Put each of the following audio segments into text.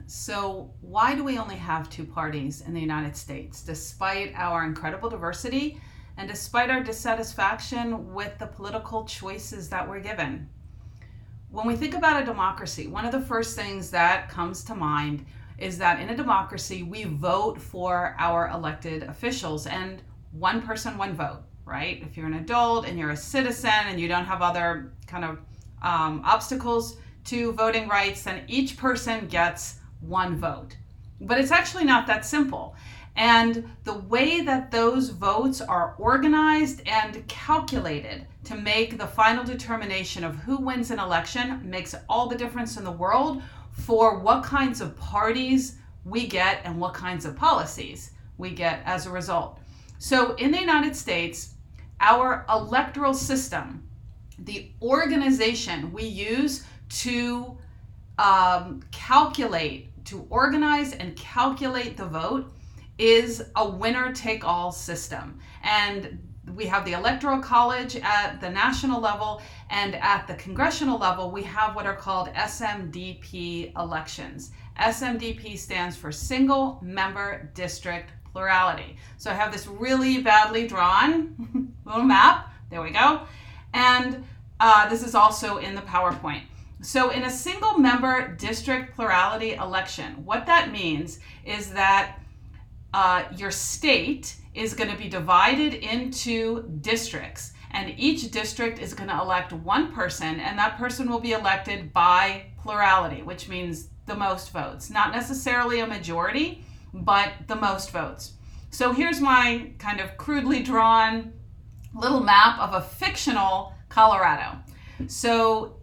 So, why do we only have two parties in the United States, despite our incredible diversity and despite our dissatisfaction with the political choices that we're given? When we think about a democracy, one of the first things that comes to mind is that in a democracy, we vote for our elected officials, and one person, one vote, right? If you're an adult and you're a citizen and you don't have other kind of obstacles to voting rights, then each person gets one vote. But it's actually not that simple. And the way that those votes are organized and calculated to make the final determination of who wins an election makes all the difference in the world for what kinds of parties we get and what kinds of policies we get as a result. So in the United States, our electoral system, the organization we use to organize and calculate the vote is a winner-take-all system. And we have the Electoral College at the national level, and at the congressional level, we have what are called SMDP elections. SMDP stands for Single Member District Plurality. So I have this really badly drawn little map. There we go. And this is also in the PowerPoint. So in a single member district plurality election, what that means is that your state is going to be divided into districts, and each district is going to elect one person, and that person will be elected by plurality, which means the most votes. Not necessarily a majority, but the most votes. So here's my kind of crudely drawn little map of a fictional Colorado. So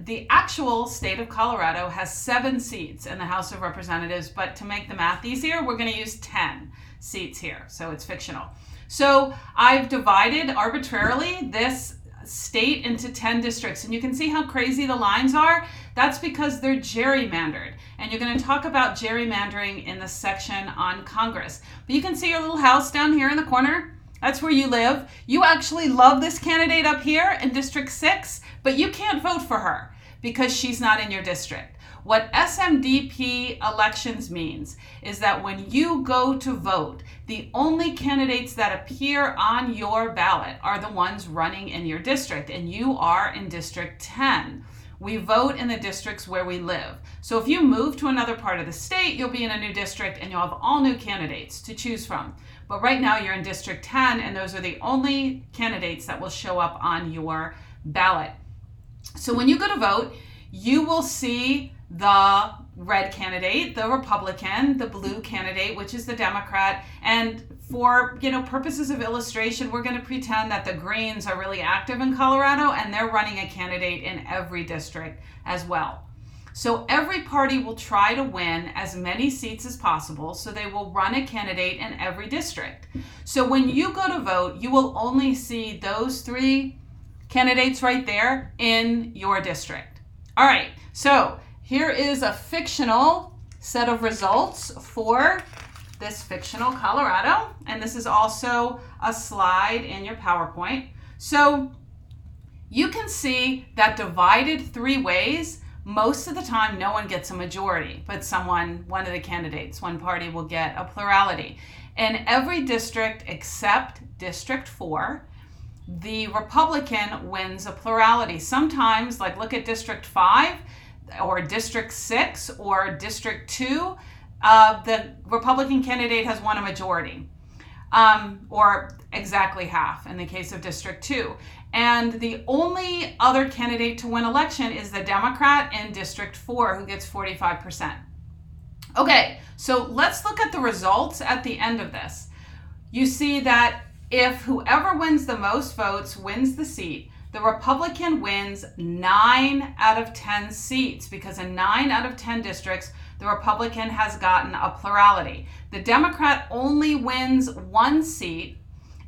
the actual state of Colorado has 7 seats in the House of Representatives, but to make the math easier, we're going to use 10 seats here. So it's fictional. So I've divided arbitrarily this state into 10 districts, and you can see how crazy the lines are. That's because they're gerrymandered, and you're going to talk about gerrymandering in the section on Congress. But you can see your little house down here in the corner. That's where you live. You actually love this candidate up here in District 6, but you can't vote for her because she's not in your district. What SMDP elections means is that when you go to vote, the only candidates that appear on your ballot are the ones running in your district, and you are in District 10. We vote in the districts where we live. So if you move to another part of the state, you'll be in a new district and you'll have all new candidates to choose from. But right now you're in District 10, and those are the only candidates that will show up on your ballot. So when you go to vote, you will see the red candidate, the Republican, the blue candidate, which is the Democrat, and for purposes of illustration, we're going to pretend that the Greens are really active in Colorado and they're running a candidate in every district as well. So every party will try to win as many seats as possible, so they will run a candidate in every district. So when you go to vote, you will only see those 3 candidates right there in your district. All right, so here is a fictional set of results for this fictional Colorado, and this is also a slide in your PowerPoint. So you can see that divided 3 ways, most of the time no one gets a majority, but one of the candidates, one party will get a plurality. In every district except District 4, the Republican wins a plurality. Sometimes, like look at District 5 or District 6 or District 2, the Republican candidate has won a majority, or exactly half in the case of District 2. And the only other candidate to win election is the Democrat in District 4, who gets 45%. Okay, so let's look at the results at the end of this. You see that if whoever wins the most votes wins the seat, the Republican wins 9 out of 10 seats, because in 9 out of 10 districts, the Republican has gotten a plurality. The Democrat only wins 1 seat,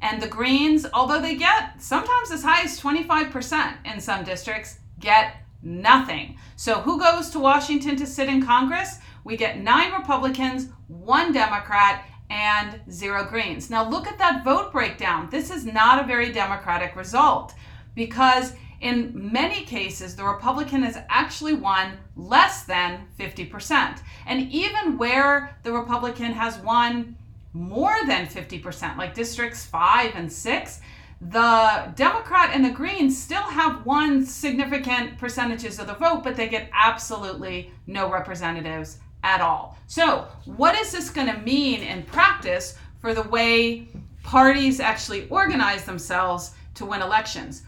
and the Greens, although they get sometimes as high as 25% in some districts, get nothing. So who goes to Washington to sit in Congress? We get 9 Republicans, 1 Democrat, and 0 Greens. Now look at that vote breakdown. This is not a very democratic result, because In many cases, the Republican has actually won less than 50%. And even where the Republican has won more than 50%, like districts 5 and 6, the Democrat and the Greens still have won significant percentages of the vote, but they get absolutely no representatives at all. So what is this going to mean in practice for the way parties actually organize themselves to win elections?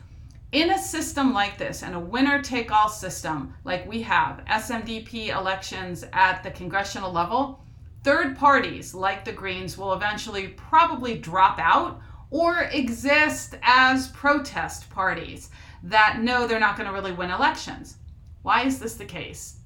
In a system like this, in a winner-take-all system like we have, SMDP elections at the congressional level, third parties like the Greens will eventually probably drop out or exist as protest parties that know they're not going to really win elections. Why is this the case?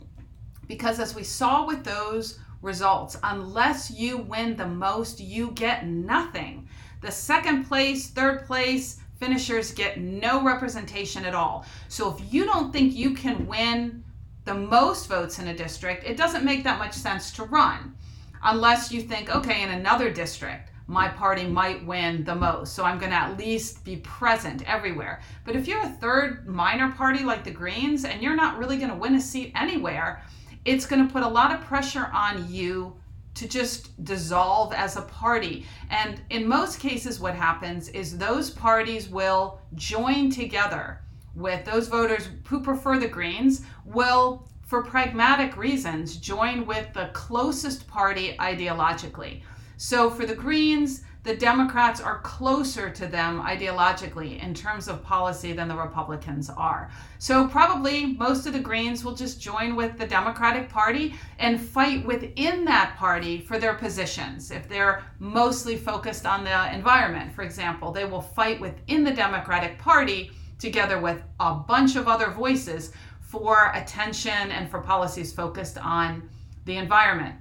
Because as we saw with those results, unless you win the most, you get nothing. The second place, third place finishers get no representation at all. So if you don't think you can win the most votes in a district, it doesn't make that much sense to run. Unless you think, okay, in another district, my party might win the most, so I'm going to at least be present everywhere. But if you're a third minor party like the Greens and you're not really going to win a seat anywhere, it's going to put a lot of pressure on you to just dissolve as a party. And in most cases, what happens is those parties will join together with those voters who prefer the Greens, will, for pragmatic reasons, join with the closest party ideologically. So for the Greens, the Democrats are closer to them ideologically in terms of policy than the Republicans are. So probably most of the Greens will just join with the Democratic Party and fight within that party for their positions. If they're mostly focused on the environment, for example, they will fight within the Democratic Party together with a bunch of other voices for attention and for policies focused on the environment.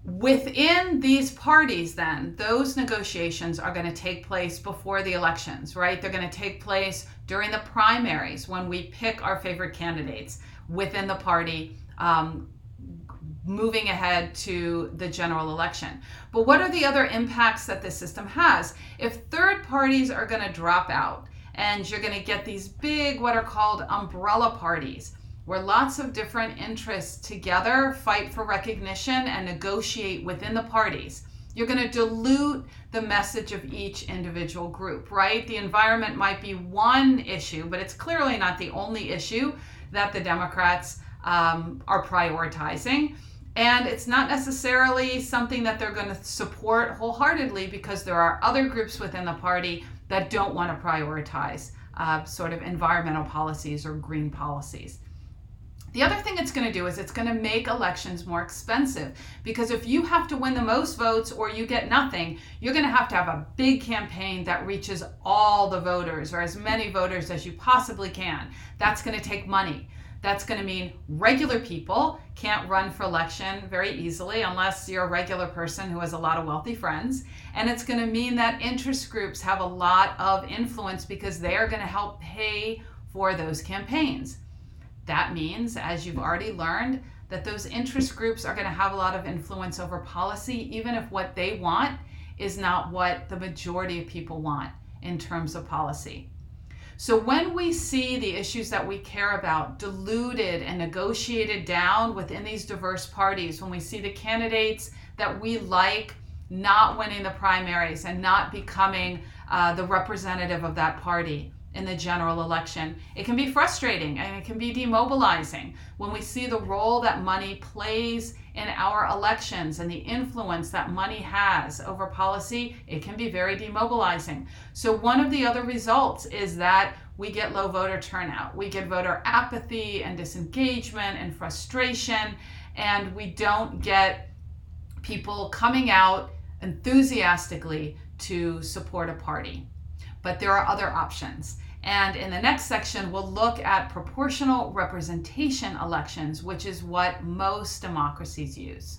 Within these parties, then, those negotiations are going to take place before the elections, right? They're going to take place during the primaries when we pick our favorite candidates within the party, moving ahead to the general election. But what are the other impacts that this system has? If third parties are going to drop out and you're going to get these big, what are called umbrella parties, where lots of different interests together fight for recognition and negotiate within the parties, you're going to dilute the message of each individual group, right? The environment might be one issue, but it's clearly not the only issue that the Democrats are prioritizing. And it's not necessarily something that they're going to support wholeheartedly because there are other groups within the party that don't want to prioritize sort of environmental policies or green policies. The other thing it's going to do is it's going to make elections more expensive, because if you have to win the most votes or you get nothing, you're going to have a big campaign that reaches all the voters, or as many voters as you possibly can. That's going to take money. That's going to mean regular people can't run for election very easily unless you're a regular person who has a lot of wealthy friends. And it's going to mean that interest groups have a lot of influence because they are going to help pay for those campaigns. That means, as you've already learned, that those interest groups are going to have a lot of influence over policy, even if what they want is not what the majority of people want in terms of policy. So when we see the issues that we care about diluted and negotiated down within these diverse parties, when we see the candidates that we like not winning the primaries and not becoming the representative of that party in the general election, it can be frustrating and it can be demobilizing. When we see the role that money plays in our elections and the influence that money has over policy, it can be very demobilizing. So one of the other results is that we get low voter turnout. We get voter apathy and disengagement and frustration, and we don't get people coming out enthusiastically to support a party. But there are other options. And in the next section, we'll look at proportional representation elections, which is what most democracies use.